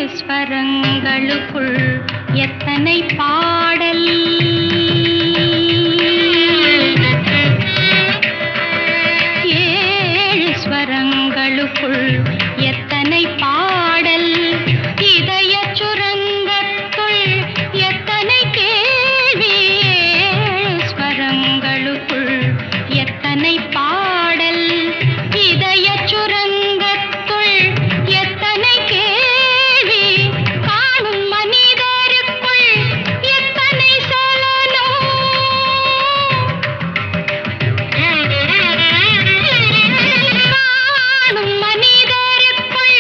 ஸ்வரங்களுக்குள் எத்தனை பாடல். ஏழு ஸ்வரங்களுக்குள் எத்தனை பாடல். இதய சுரங்கத்துள் எத்தனை கேள்வி. ஏழு ஸ்வரங்களுக்குள் எத்தனை பாடல். இதய சுரங்கத்துள் எத்தனை கேள்வி. காணும் மனிதருக்குள் எத்தனை சலனம். காணும் மனிதருக்குள்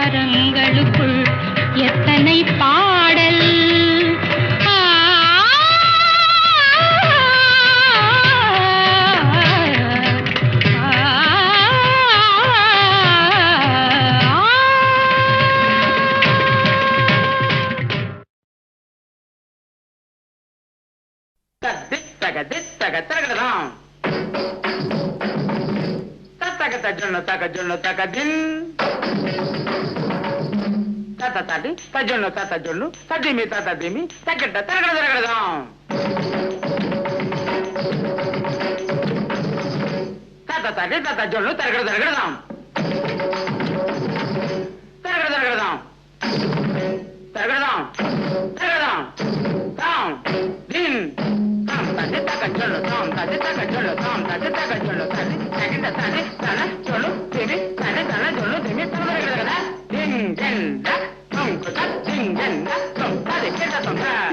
ஸ்வரங்களுக்குள் எத்தனை பாடல்.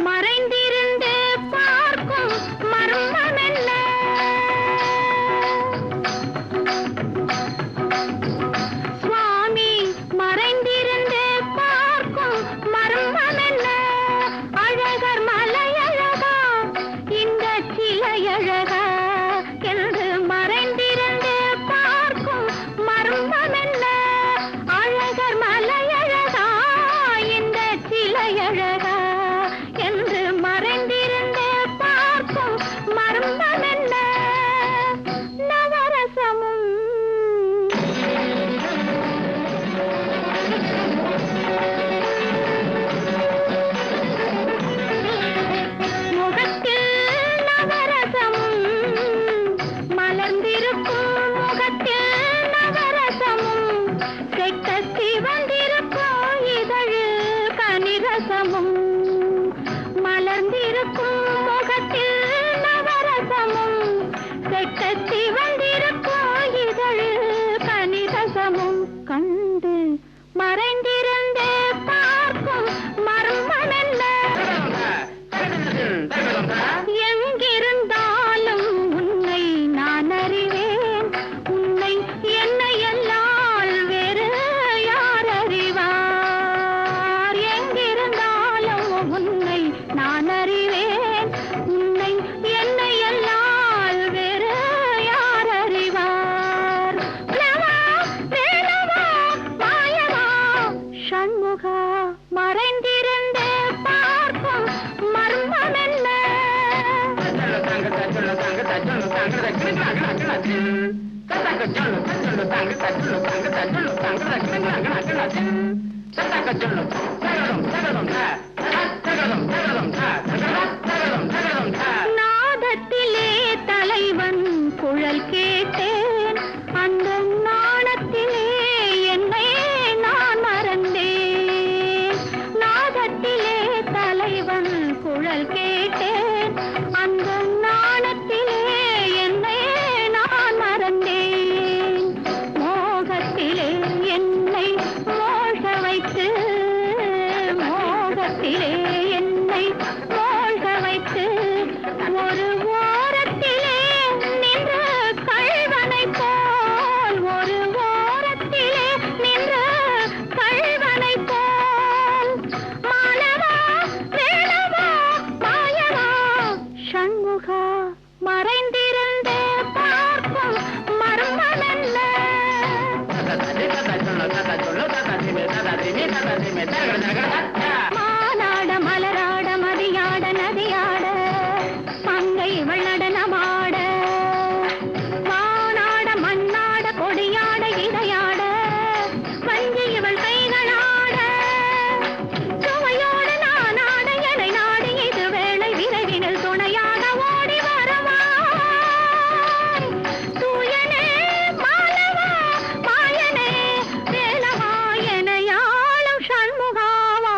மறைந்திருந்து பார்க்கும் மர்மம் என்ன? சுவாமி மறைந்திருந்து பார்க்கும் மர்மம் என்ன? அழகர் மலையழகா இந்த சிலையழகா என்று மறைந்திருந்து பார்க்கும் மர்மம் என்ன? அழகர் மலையழகா இந்த சிலையழகா என்று மறைந்திருந்து பார்க்கும் மர்மம் என்ன? நவரசமும் முகத்தில் நவரசமும் மலர்ந்திருக்கும் முகத்தில் நவரசமும் செக்கத்தி வந்திருக்கும் இதழில் கனிரசமும் மலர்ந்திருக்கும் முகத்தில் நவரசமும் செக்கத்தி வந்திருக்கும் இதழில் கனிரசமும் கண்டு மறைந்திருந்தே பார்க்கும் மர்மம் என்ன? எங்கிருந்தாலும் உன்னை நான் அறிவேன். உன்னை என்னை எல்லால் வேறு யார் அறிவார்? எங்கிருந்தாலும் உன்னை நான் அறிவேன். உன்னை என்னை எல்லால் வேறு யார் அறிவார்? பிளவா, வேலவா, மாயவா, சண்முகா மறைந்திருந்தே பார்க்கும் மர்மம் என்ன? நாதத்திலே தலைவன் குழல் கேட்டேன். அந்த நாணத்திலே என்னை நான் மறந்தேன். நாதத்திலே தலைவன் குழல் கேட்டேன். அந்த நாணத்திலே என்னை நான் மறந்தேன். மோகத்திலே என்னை மோக வைத்து மோகத்திலே என்னை மோக வைத்து ஒரு ஓரத்திலே நின்று கள்வனை போல் ஒரு ஓரத்திலே நின்று கள்வனை போல் மாலவா, வேலவா, மாயவா, சண்முகா மறைந்திருந்தே பார்க்கும் மர்மம் என்ன? மானாட மலராட மதியாட நதியாட மங்கை வெள்ளடனமாட வானாட மண்ணாட கொடியாட இடையாட வஞ்சி இவள் கைகளாட சுவையோடு நானாட எனை நாடு இது வேளை விரைவினில் துணையாக ஓடி வருவாய். தூயனே மாலவா, மாயனே வேலவா, எனையாளும் சண்முகாவா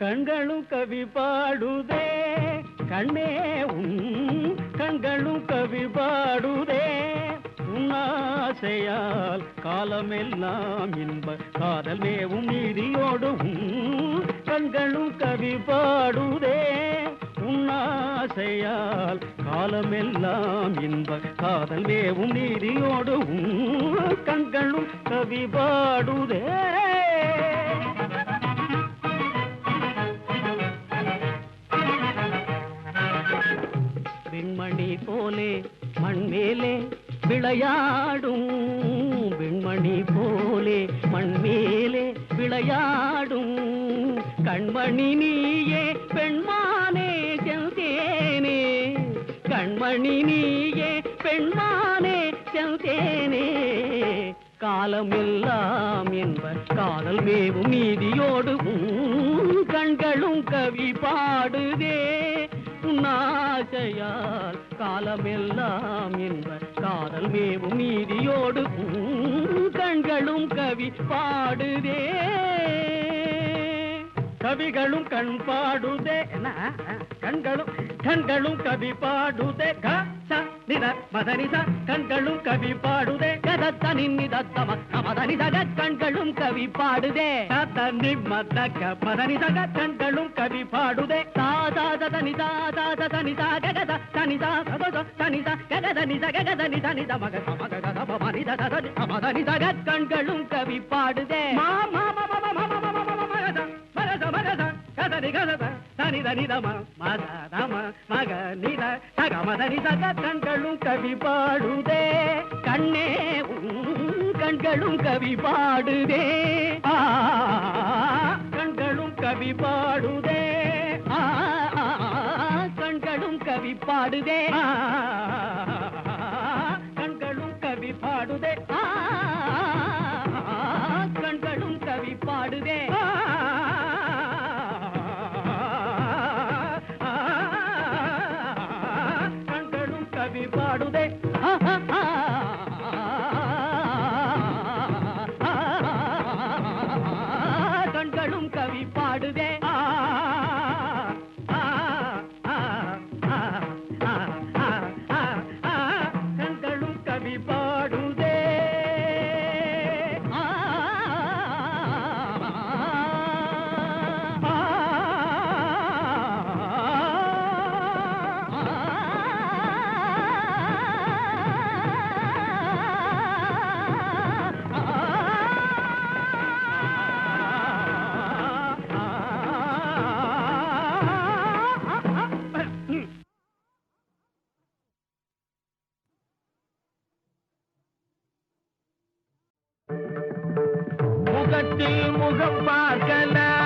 கண்களும் கவி பாடுதே கண்ணே உன் கண்களும் கவி பாடுதே உன்னாசையால் காலமெல்லாம் இன்ப காதல் மேவும் நீதியோடு கண்களும் கவி பாடுதே உன்னாசையால் காலமெல்லாம் இன்ப காதல் மேவும் நீதியோடு கண்களும் கவி பாடுதே விண்மணி போலே மண்மேலே விளையாடும் விண்மணி போலே மண்மேலே விளையாடும் கண்மணி நீயே பெண்மானே செல்தேனே கண்மணி நீயே பெண்மானே செல்தேனே காலமெல்லாம் என்ப காதல் மேவும் நீதியோடு கண்களும் கவி பாடுதே உன்னாசையால் காலமெல்லாம் என்ப காதல் மேவும் நீதியோடு கண்களும் கவி பாடுதே கவிகளும் கண் பாடுதே கண்களும் கவி பாடுதே நித மதனித கண்களும் கவி பாடுதே கதத்தனிதத்தம மதனிதக கண்களும் கவி பாடுதே தனி மதக மதனிதக கண்களும் கவி பாடுதே தாதனிதா தாதனிதா ககத தனிதா தனிதா ககதனித ககதனித நித மக மக கத மனித மதனிதக கண்களும் கவி பாடுதே மாமா கண்களும் கவி பாடுதே கண்ணே கண்களும் கவி பாடுதே கண்களும் கவி பாடுதே கண்களும் கவி பாடுதே கண்களும் கவி பாடுதே கண்களும் கவி பாடுதே கவி பாடுதே கண்களும் கவி பாடுதே கண்களும் கவி பாடுதே முகத்தில் முகம் பார்க்கலாம்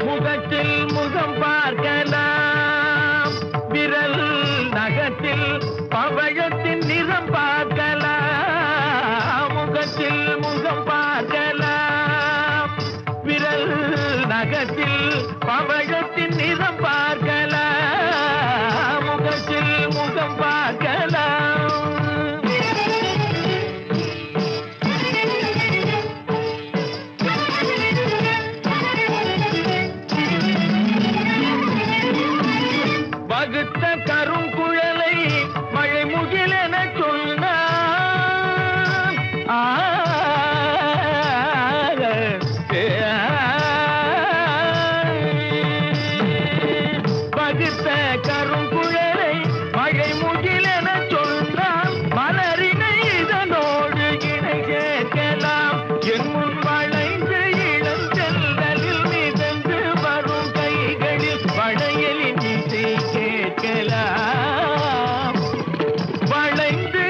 முகத்தில் முகம் பார்க்கலாம் விரல் நகத்தில் பவழத்தின் நிறம் பார்க்கலாம் முகத்தில் முகம் பார்க்கலாம் விரல் நகத்தில் பவழத்தின் நிறம் பார்க்கலாம் முகத்தில் முகம் பார்க்கலாம் வகுத்த கருங்குழலை மழை முகிலென சொன்னான் வகுத்த கருங்குழலை மழை முகிலென சொன்னான் மலரினை இதனோடு இணை சேர்க்கலாம் என் முன் வளைந்து இளம் செல்களில் மிதந்து வரும் கைகளில் வளையலின் இசை கேட்கலாம் வளைந்து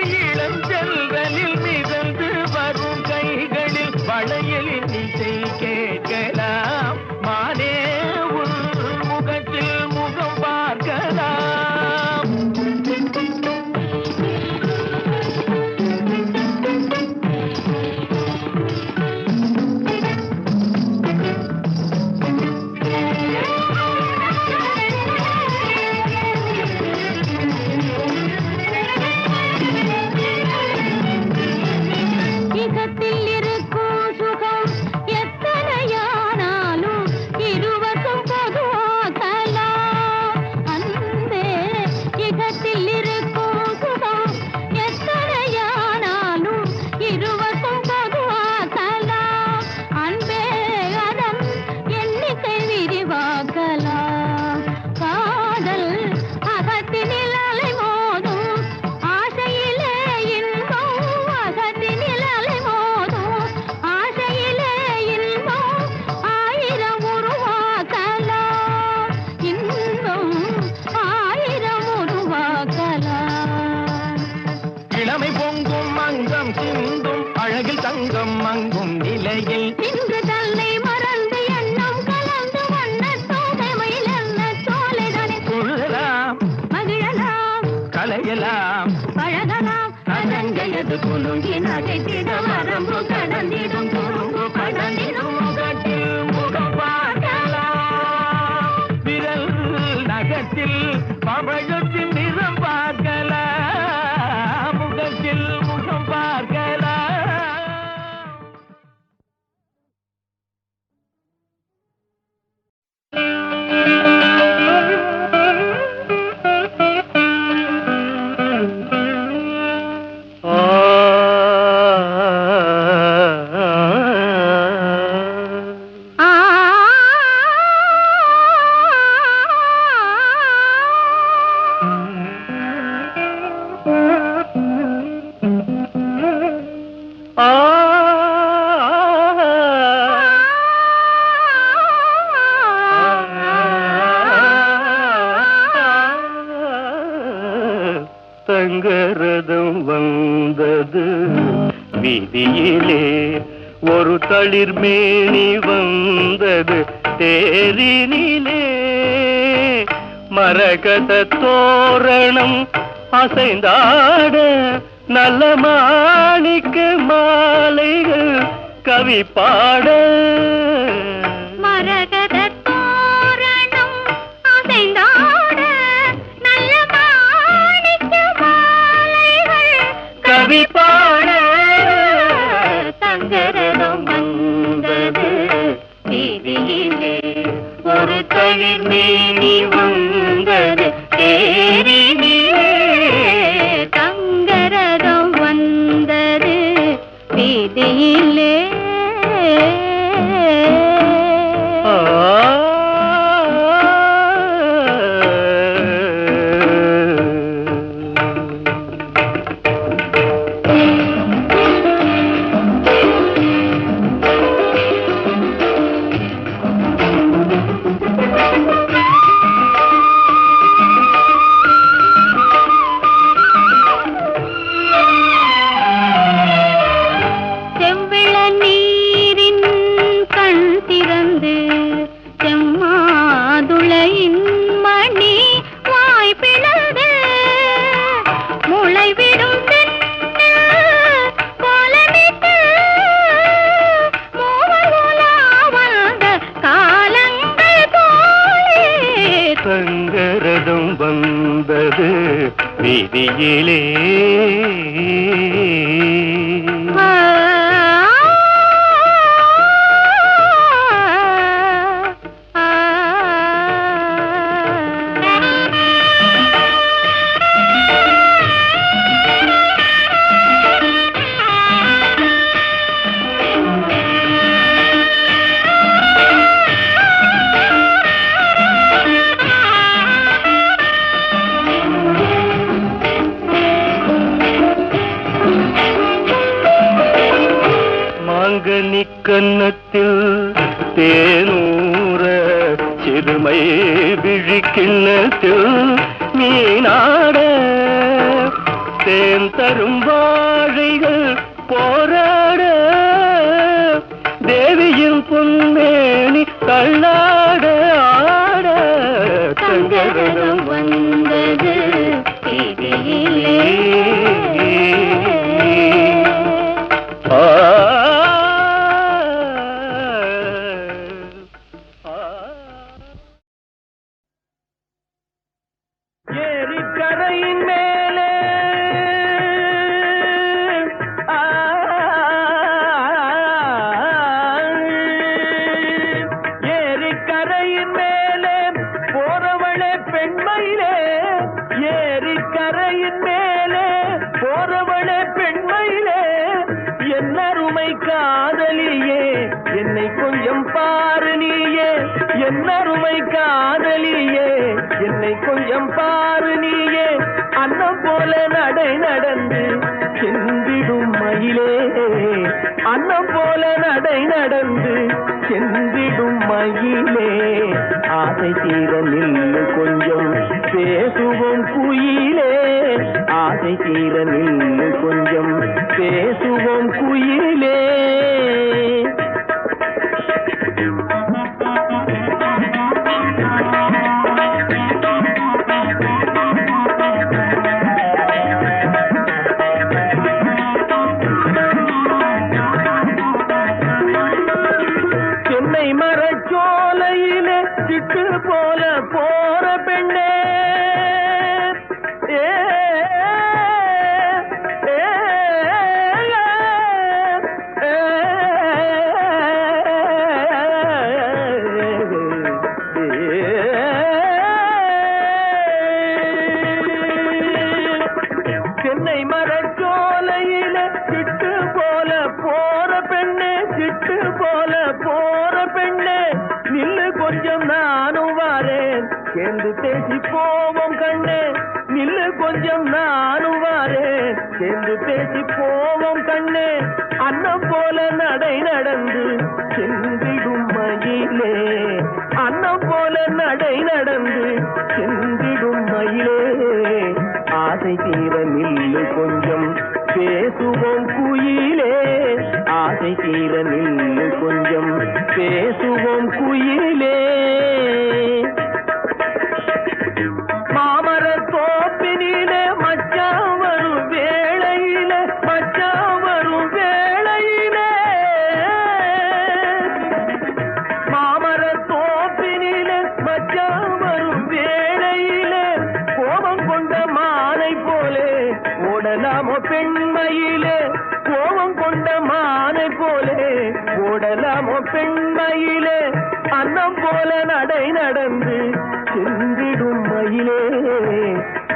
அங்கம் அங்கும் நிலையில் இன்று தன்னை மறந்து எண்ணம் கலந்து வண்ண தோகைமையில் என்ன சோலைதானே கொள்ளலாம் மகிழலாம் கலையலாம் பழகலாம் அதங்கையது குலுங்கி நகைத்திட வரம்பு கடந்திடும் குறும்பு கடந்திடும் முகத்தில் முகம் பார்க்கலாம் விரல் நகத்தில் பவழத்தின் நிறம் பார்க்கலாம் முகத்தில் முகம் பார்க்கலாம் தங்கரதம் வந்தது வீதியிலே ஒரு தளிர்மேனி வந்தது தேரினிலே மரகத தோரணம் அசைந்தாட நல்ல மாணிக்க மாலைகள் கவி பாட மரகத தோரணம் அசைந்தாட நல்ல மாணிக்க மாலைகள் கவி பாட தங்கரதம் வந்தது வீதியிலே ஒரு தளிர்மேனி வந்தது தேரினிலே தங்கரதம் வந்தது வீதியிலே செவ்விள நீரின் கண் திறந்து செம்மாதுளையின் மணி வாய் பிளந்து முளைவிடும் கோலமிட்டு மூவர் உலா வந்த காலங்கள் போலே தங்கரதம் வந்தது வீதியிலே மாங்கனி கன்னத்தில் தேனூர சிறுமை விழிக்கிண்ணத்தில் மீனாட தேன் தரும் வாழைகள் போராட தேவியின் பொன்மேனி தள்ளாட ஆட தங்கரதம் வந்தது வீதியிலே ஏரிக்கரையின் மேலே ஏரிக்கரையின் மேலே போறவளே பெண்மையிலே ஏரிக்கரையின் மேலே போறவளே பெண்மையிலே என்னருமை காதலியே என்னை கொஞ்சம் பாரு நீயே என்னருமை காதலியே என்னை கொஞ்சம் பாரு நீயே அன்னம் போல நடை நடந்து சென்றிடும் மயிலே அன்னம் போல நடை நடந்து சென்றிடும் மயிலே ஆசை தீர நில்லு கொஞ்சம் பேசுவோம் குயிலே ஆசை தீர நில்லு கொஞ்சம் பேசுவோம் குயிலே தென்னை மரச்சோலையில சிட்டு போல போற பெண்ணே, சிட்டு போல போற பெண்ணே, நில்லு கொஞ்சம் நானும் வாரேன், சேர்ந்து பேசி போவோம் கண்ணே, நில்லு கொஞ்சம் நானும் வாரேன், சேர்ந்து பேசி போவோம் கண்ணே, அன்னம் போல நடை நடந்து சென்றிடும் மயிலே, அன்னம் போல நடை நடந்து சென்றிடும் மயிலே, ஆசை தீர நில்லு கொஞ்சம் பேசுவோம் குயிலே, ஆசை தீர நில்லு கொஞ்சம் பேசுவோம் குயிலே. மாமர தோப்பினிலே மச்சான் வரும் வேளையிலே, மச்சான் வரும் வேளையிலே, மாமர தோப்பினிலே மச்சான் வரும் வேளையிலே, கோபம் கொண்ட மானை போலே ஓடலாமோ பெண்மையிலே, கோபம் கொண்ட மானை போலே ஓடலாமோ பெண்மையிலே, அன்னம் போல நடை நடந்து சென்றிடும் மயிலே,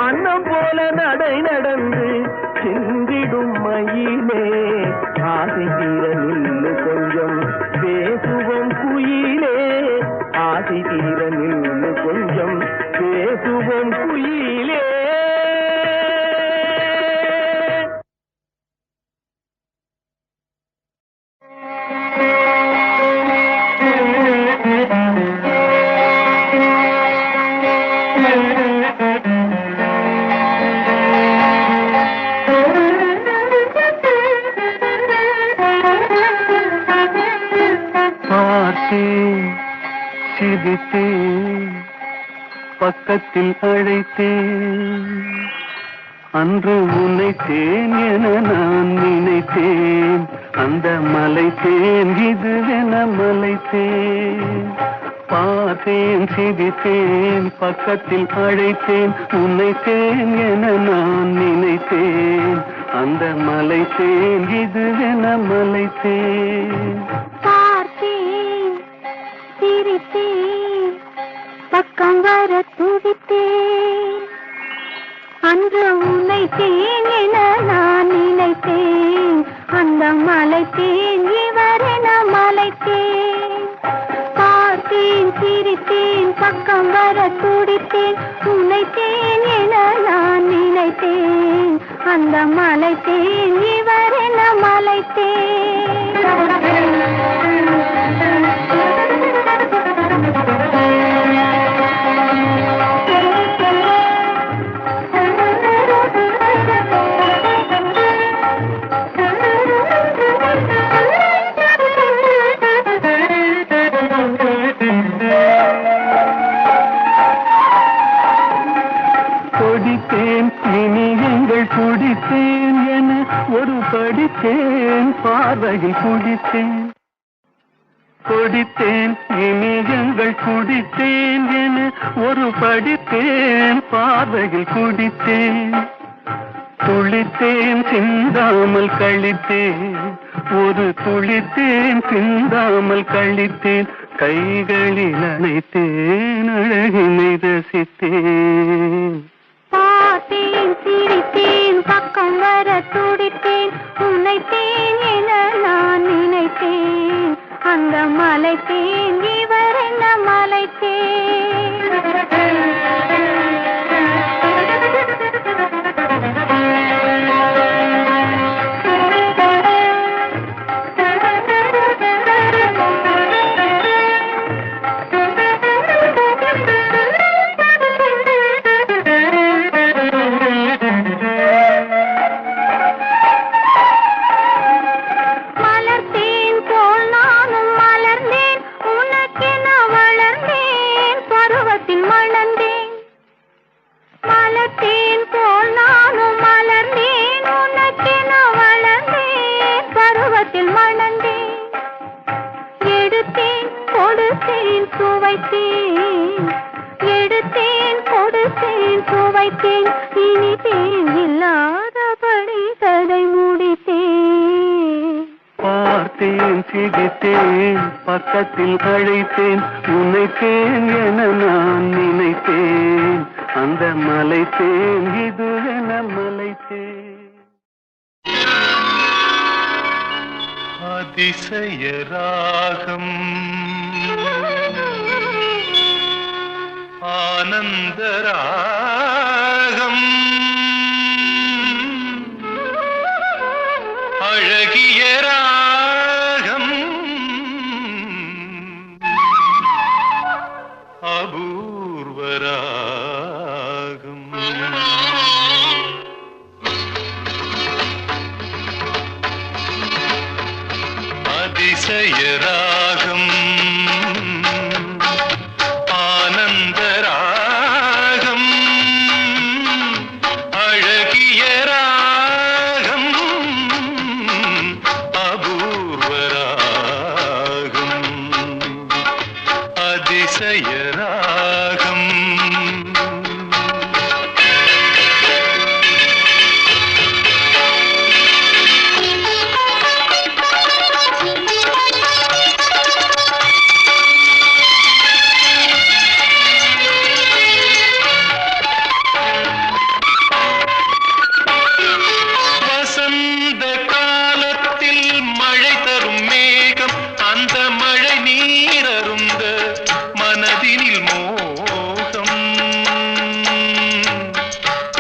அன்னம் போல நடை நடந்து சென்றிடும் மயிலே, ஆசை தீர நில்லு கொஞ்சம் பேசுவோம் குயிலே, ஆசை தீர நில்லு கொஞ்சம் பேசுவோம் குயிலே. சிரித்தேன், பக்கத்தில் அழைத்தேன், அன்று உன்னைத்தேன் என நான் நினைத்தேன், அந்த மலைத்தேன் இதுவென மலைத்தேன், பார்த்தேன் சிரித்தேன், பக்கத்தில் அழைத்தேன், உன்னைத்தேன் என நான் நினைத்தேன், அந்த மலைத்தேன் இதுவென மலைத்தேன், சிரித்தேன், பக்கம் வர துடித்தேன், அன்று உன்னை தேன் என நான் நினைத்தேன், அந்த மலை தேன் இவரென மலைத்தேன், பார்த்தேன் சிரித்தேன், பக்கம் வர துடித்தேன், உன்னை தேன் என நான் நினைத்தேன், அந்த மலை தேன் இவரென மலைத்தேன். கொடித்தேன் இனியங்கள் குடித்தேன் என ஒரு படித்தேன் பார்வையில் குடித்தேன், கொடித்தேன் இனியங்கள் குடித்தேன் என ஒரு படித்தேன் பார்வையில் குடித்தேன், துளித்தேன் சிந்தாமல் கழித்தேன், ஒரு துளித்தேன் சிந்தாமல் கழித்தேன், கைகளில் அணைத்தேன் அழகினை ரசித்தேன், பார்த்தேன் சிரித்தேன், பக்கம் வர துடித்தேன், உன்னைத்தேன் என நான் நினைத்தேன், அந்த மலைத்தேன் இவரென மலைத்தேன். எடுத்தேன் கொடுத்தேன் சுவைத்தேன், இனித்தேன் இல்லாதபடி கதை முடித்தேன், பார்த்தேன் சிரித்தேன், பக்கத்தில் அழைத்தேன், உன்னைத்தேன் என நான் நினைத்தேன், அந்த மலைத்தேன் இதுவென மலைத்தேன். அதிசய ராகம் ஆனந்த ராகம் அழகிய ராகம் அபூர்வ ராகம் அதிசய ராகம் ஆனந்த ராகம் அழகிய ராகம் அபூர்வ ராகம் அதிசய ராகம் வசந்த காலத்தில் மழை தரும் மேகம் அந்த மழை நீரருந்த மனதினில் மோகம்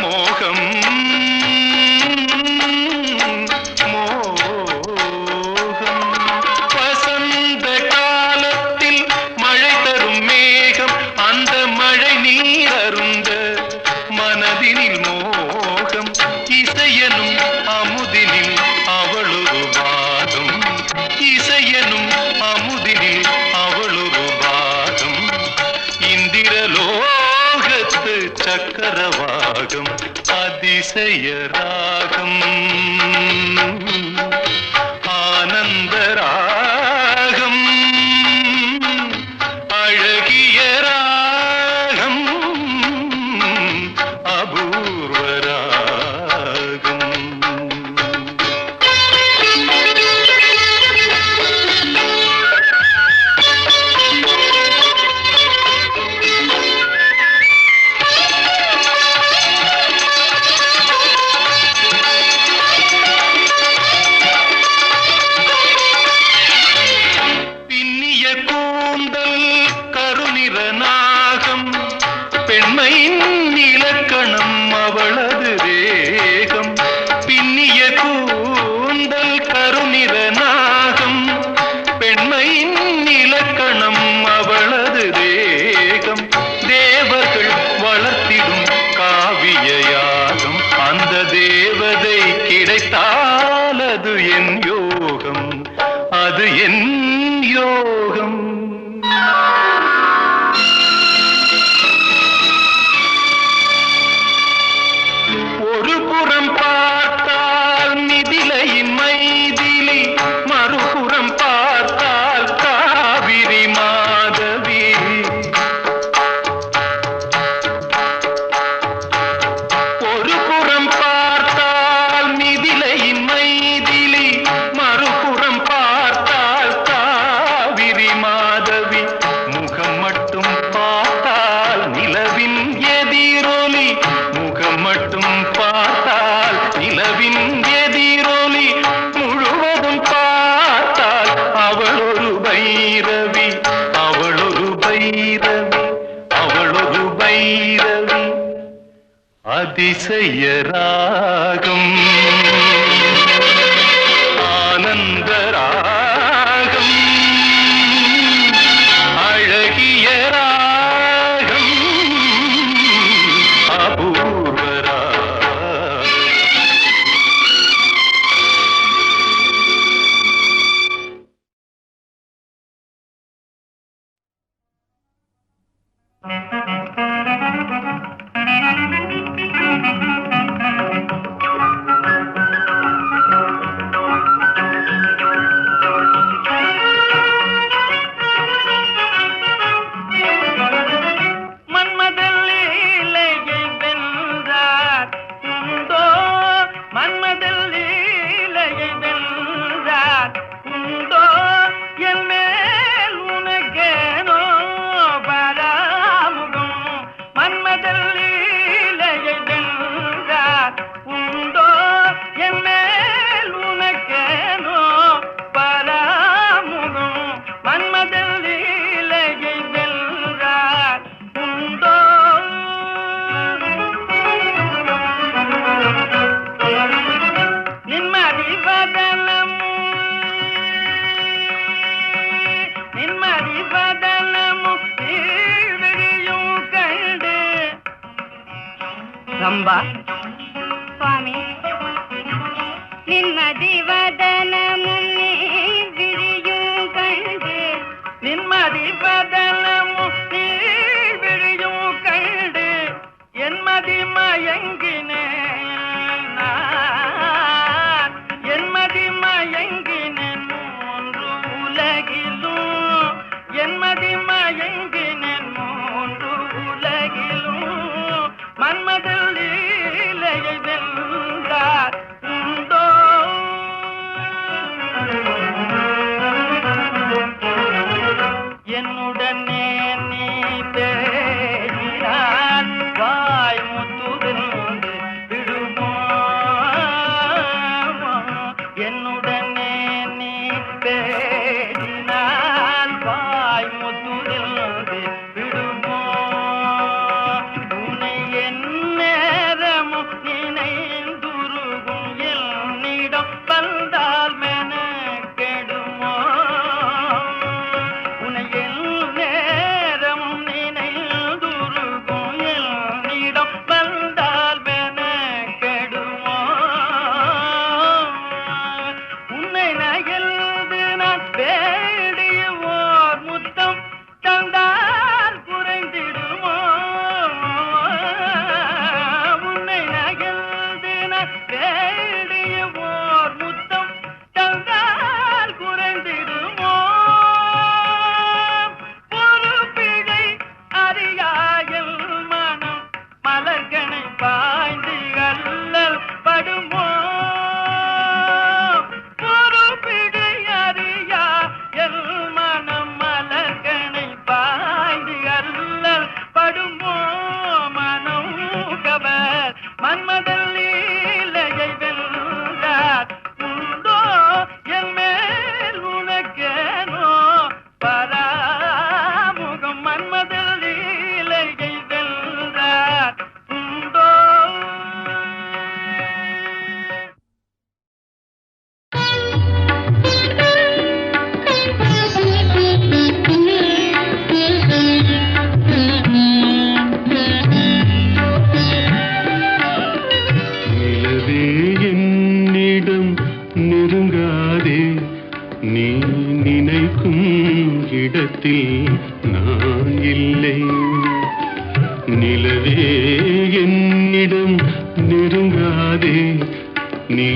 மோகம் மோகம் வசந்த காலத்தில் மழை தரும் மேகம் அந்த மழை நீரருந்த மனதினில் மோகம் இசையனும் அமுதினில் அவளொரு பாகம் இசையனும் அமுதினில் அவளொரு பாகம் இந்திரலோகத்து சக்கரவாகம் அதிசய ராகம் ஆனந்த ராகம் அழகிய ராகம் அபூர்வ ராகம் பின்னிய கூந்தல் கருநிற நாகம் பெண்மையின் இலக்கணம் அவளது தேகம் பின்னிய கூந்தல் கருநிற நாகம் பெண்மையின் இலக்கணம் அவளது தேகம் தேவர்கள் வளர்த்திடும் காவிய யாகம் அந்த தேவதை கிடைத்தால் அது என் யோகம் அது என் யோகம் ஒரு புறம் பார்த்தால் மிதிலையின் மைதிலி மறுபுறம் பார்த்தால் காவிரி மாதவி ஒரு புறம் பார்த்தால் மிதிலையின் மைதிலி மறுபுறம் பார்த்தால் காவிரி மாதவி முகம் மட்டும் பார்த்தால் நிலவின் எதிரொலி முகம் மட்டும் பார்த்தால் நிலவின் எதிரொலி முழுவதும் பார்த்தால் அவளொரு பைரவி அவளொரு பைரவி அவளொரு பைரவி அதிசய ராகம் ஆனந்த ராகம் அழகிய ராகம் அபூர்வ ராகம் ரம்பா. சுவாமி நிம்மதி வதனமும் விழியும் கண்டு நிம்மதி வதனமும் விழியும் கண்டு என்மதி மயங்கினேன் என்மதி மயங்கினேன் மூன்று உலகிலும் என்மதி மயங்கினேன் மூன்று உலகிலும் மன்மதல் லீலையை வென்றார் உண்டோ என்னுடனே நீ பேசினான் வாய் முத்துவிருந்து விடுமோ என்னுடனே நீ பேசினான் வாய் முத்துவிருந்து விடுமோ உன்னை என் நேரமும் நினைந்துருகும் என்னிடம் வந்தால் மெனக்கெடுமோ உன்னை என் நேரமும் நினைந்துருகும் என்னிடம் வந்தால் மெனக்கெடுமோ உன்னை நகழ்ந்து நான் வேடிய ஓர் முத்தம் தந்தால் குறைந்திடுமோ உன்னை நகழ்ந்து நான் வேடிய ஓர் முத்தம் தந்தால் குறைந்திடுமோ ஒரு பிழை அறியாயல் மனம் மலர்கனை பாய்ந்து அல்லல் படுமோ ஒரு பிழை அறியாயல் மனம் மலர்கனை பாய்ந்து அல்லல் படுமோ மனம் கவர் மன்மதல் லீலையை வென்றார் உண்டோ என் மேல் உனக்கேனோ பராமுகம் மன்மதல் லீலையை வென்றார் உண்டோ நிலவே என்னிடம் நெருங்காதே நீ நினைக்கும் இடத்தில் நான் இல்லை நிலவே என்னிடம் நெருங்காதே நீ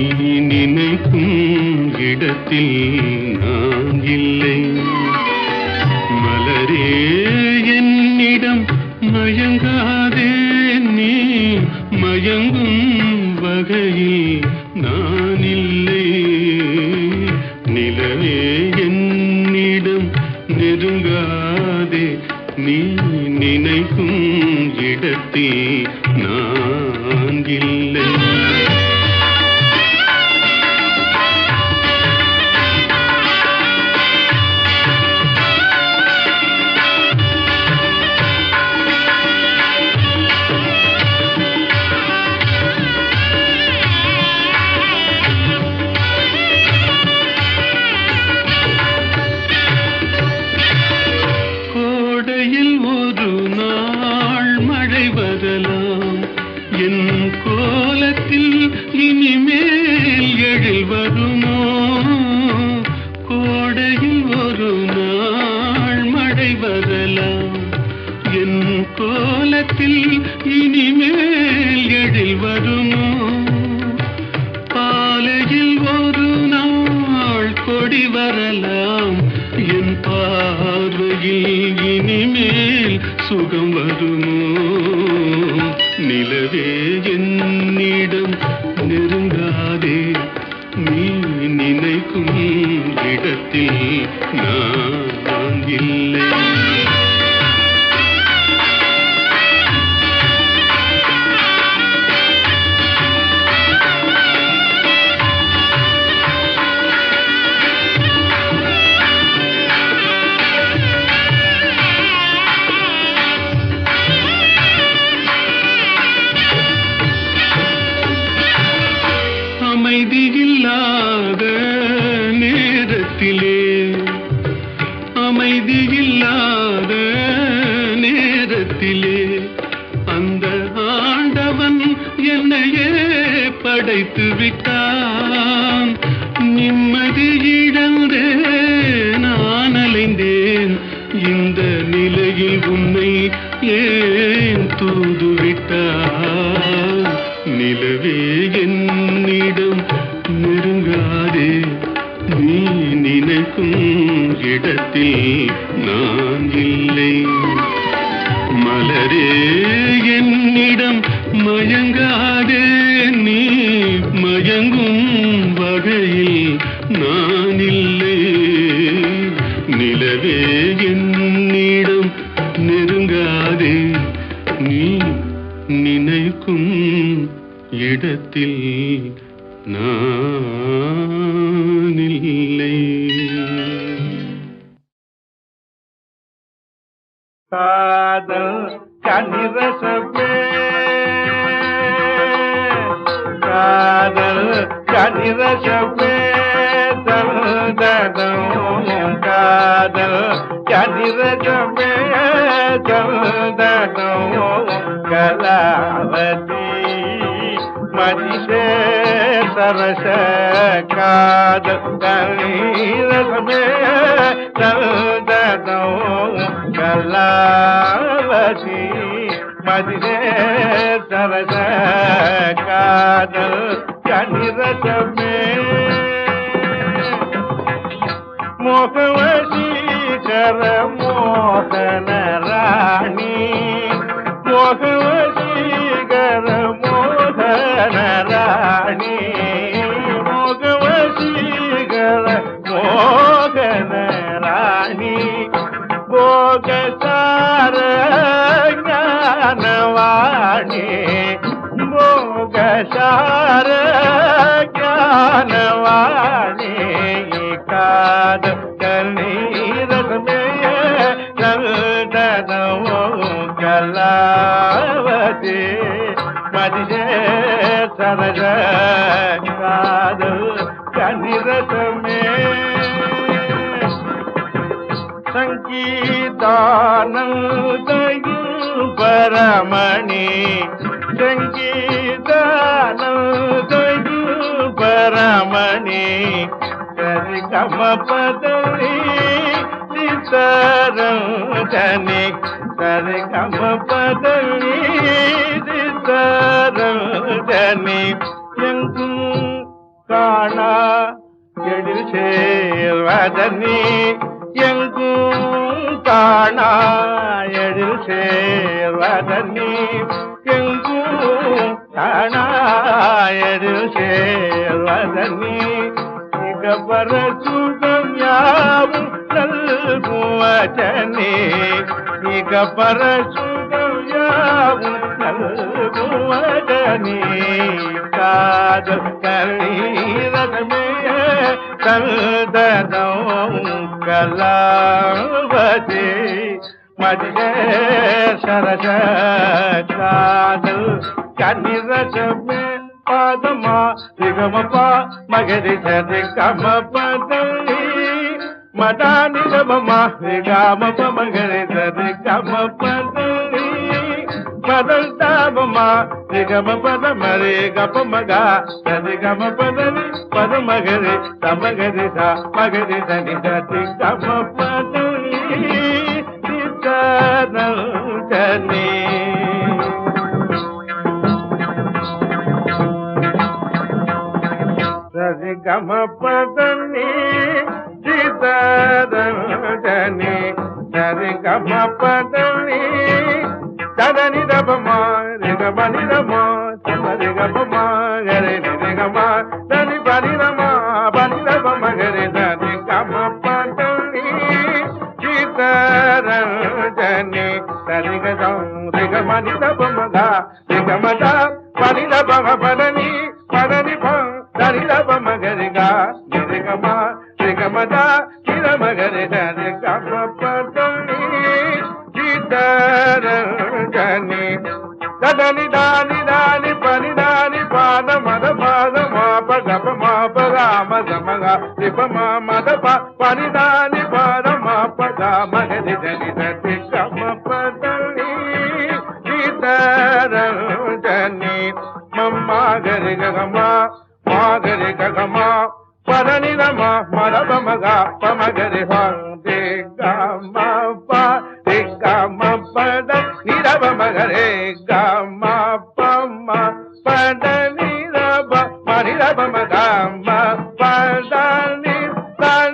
நினைக்கும் இடத்தில் நான் இல்லை மலரே என்னிடம் மயங்காதே நீ மயங்கும் வகையில் நான் இல்லை நிலவே என்னிடம் நெருங்காதே நீ நினைக்கும் இடத்தில் நான் இல்லை கோடையில் ஒரு நாள் மழை வரலாம் என் கோலத்தில் இனிமேல் எழில் வருமோ கோடையில் ஒரு நாள் மழை வரலாம் என் கோலத்தில் இனிமேல் எழில் வருமோ பாலையில் ஒரு நாள் கொடி வரலாம் என் பார்வையில் இனிமேல் சுகம் வருமோ நிலவே என்னிடம் நெருங்காதே நீ நினைக்கும் இடத்தில் நான் இல்லை அமைதியில்லாத படைத்து விட்டான். நிம்மதி இழந்தே நான் அலைந்தேன். இந்த நிலையில் உன்னை ஏன் தூது விட்டான்? நிலவே என்னிடம் நெருங்காதே, நீ நினைக்கும் இடத்தில் நான் இல்லை. மலரே என்னிடம் மயங்காதே, நீ மயங்கும் வகையில் நான் இல்லை. நிலவே என்னிடம் நெருங்காதே, நீ நினைக்கும் இடத்தில் நான் இல்லை. காதல் கனிரசமே, காதல் கனிரசமே தந்தனம், காதல் கனிரசமே தந்தனம். கலாவதி மதிஷே சரச காதல் கனிரசமே தந்தனம். கலாவதி மதிஷே சரச காதல் கனிரசமே. மோகவசீகர மோகன ராணி, மோகவசீகர மோகன ராணி, மோகவசீகர மோகன ராணி. போகசார ஞானவாணி, போகசார ஞானவாணி. காதல் கண்ணீரசமே நந்தனமோ. கலாவதி மதிஷே சரச காதல் கண்ணீரசமே. சங்கீதானந்தயும் பரமணி, சங்கீதானந்தயும் பரமணி. சரி கம பதனி சித்தரஞ்சனி, சரி கம பதனி சித்தரஞ்சனி. எங்கும் காணா எழில் சேர்வதனி, எங்கும் காணா எழில் சேர்வதனி, எங்கும் காணா எழில் சேர்வதனி. பர சுகம் யாவும் நல்கும் வச்சனே, இக பர சுகம் யாவும் நல்கும் வச்சனே. காதல் கண்ணீரசமே தந்தனம். கலாவதி மதிஷே சரச காதல் கண்ணீரசமே. பாதமா ரிகமபா மகரி சரி கம பதனி, மதானி ரமமா ரிகமப மகரி சரி கம பதனி. பதல் தாபமா ரிகம பத மரி கப மகா சரி கம பதனி. பத மகரி சமகரி சா மகரி சனி சரி கம பதனி. சித்தரஞ்சனி சரி கம பதனி சித்தரஞ்சனி. சரி கம பதனி ததனி தபமா ரிகமணி ரமா சமரி கபமா கரி நிகமா தனி பனி ரமா பனி ரப மகரி தனி கம பதனி சித்தரஞ்சனி. சரி கதம் ரிகமணி தபமதா ரிகமதா பனி ரப பதனி பதனி ப தனி ரப மகரி கா நிகமா ரிகமதா நிரமகரி தனி கம பதனி சித்தரஞ்சனி. ததனி தானி தானி பனி தானி பாத மத பாத மாப கப மாப ராம சமகா ரிப மத பனி தானி பாத மாப மகரி தனி தனி கம பதனி சித்தரஞ்சனி. மம்மாகரி மகரி ககமா மாகரி ககமா பரணி ரமா மரப மகா பமகரி ஹே கமா பா ரே கமா பத நிரப மகரே கமா பமா பத நிரப மரிரப மகா பத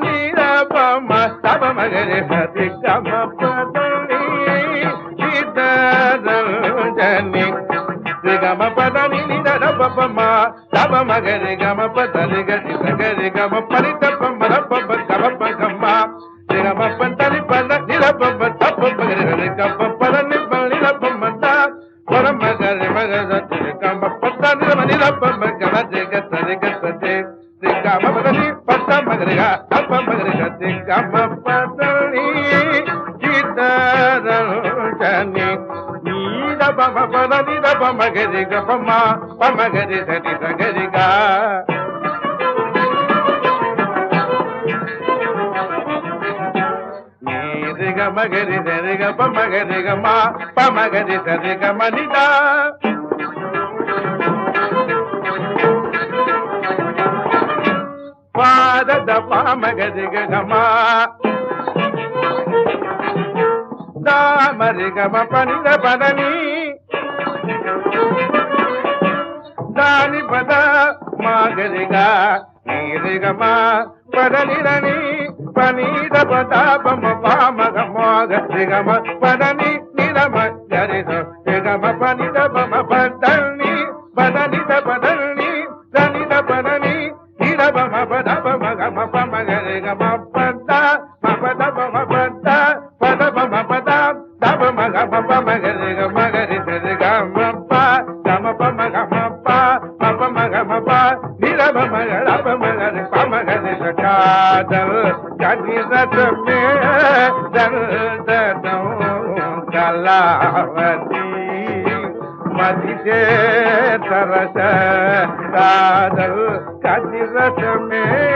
நிரப மஸ்தப மகரே ஹே கமா பத ஜனி gama pada ni ni da da pa pa ma da pa ma ga re gama pa da re ga ni da ga re gama pa ni da pa ma da pa pa da pa pa gama re gama pa da ni pa da ni da pa pa da pa pa ga re ga pa pa da ni pa ni da pa ma da pa da ma ga re da re gama pa da ni da ni da pa ma ga da re ga da re gama pa da ni pa da ma ga re ga da pa ma ga re ga re gama pa da ni ki da ra jani Bama pada ni da bama gari ga bama bama gari da ni da gari ga ni re ga ma gari da re ga bama gari ga ma bama gari da re ga ma ni da pa da da bama gari ga ma da ma re ga ma pa ni da pa da ni Dani pada magariga nirigama padanirani panida pada pama pamaga magariga padani nirama jarisa rigama panida pama padani padanida padani danida padani nirama pada pamaga pamagariga pada pada pama pada pada pama pada daba maga pamagariga magarisa rigama pa dama pamaga Niraba magaraba magari pamagari sakadal kadizat me dal dadam kalavati madise tarasa kadal kadizat me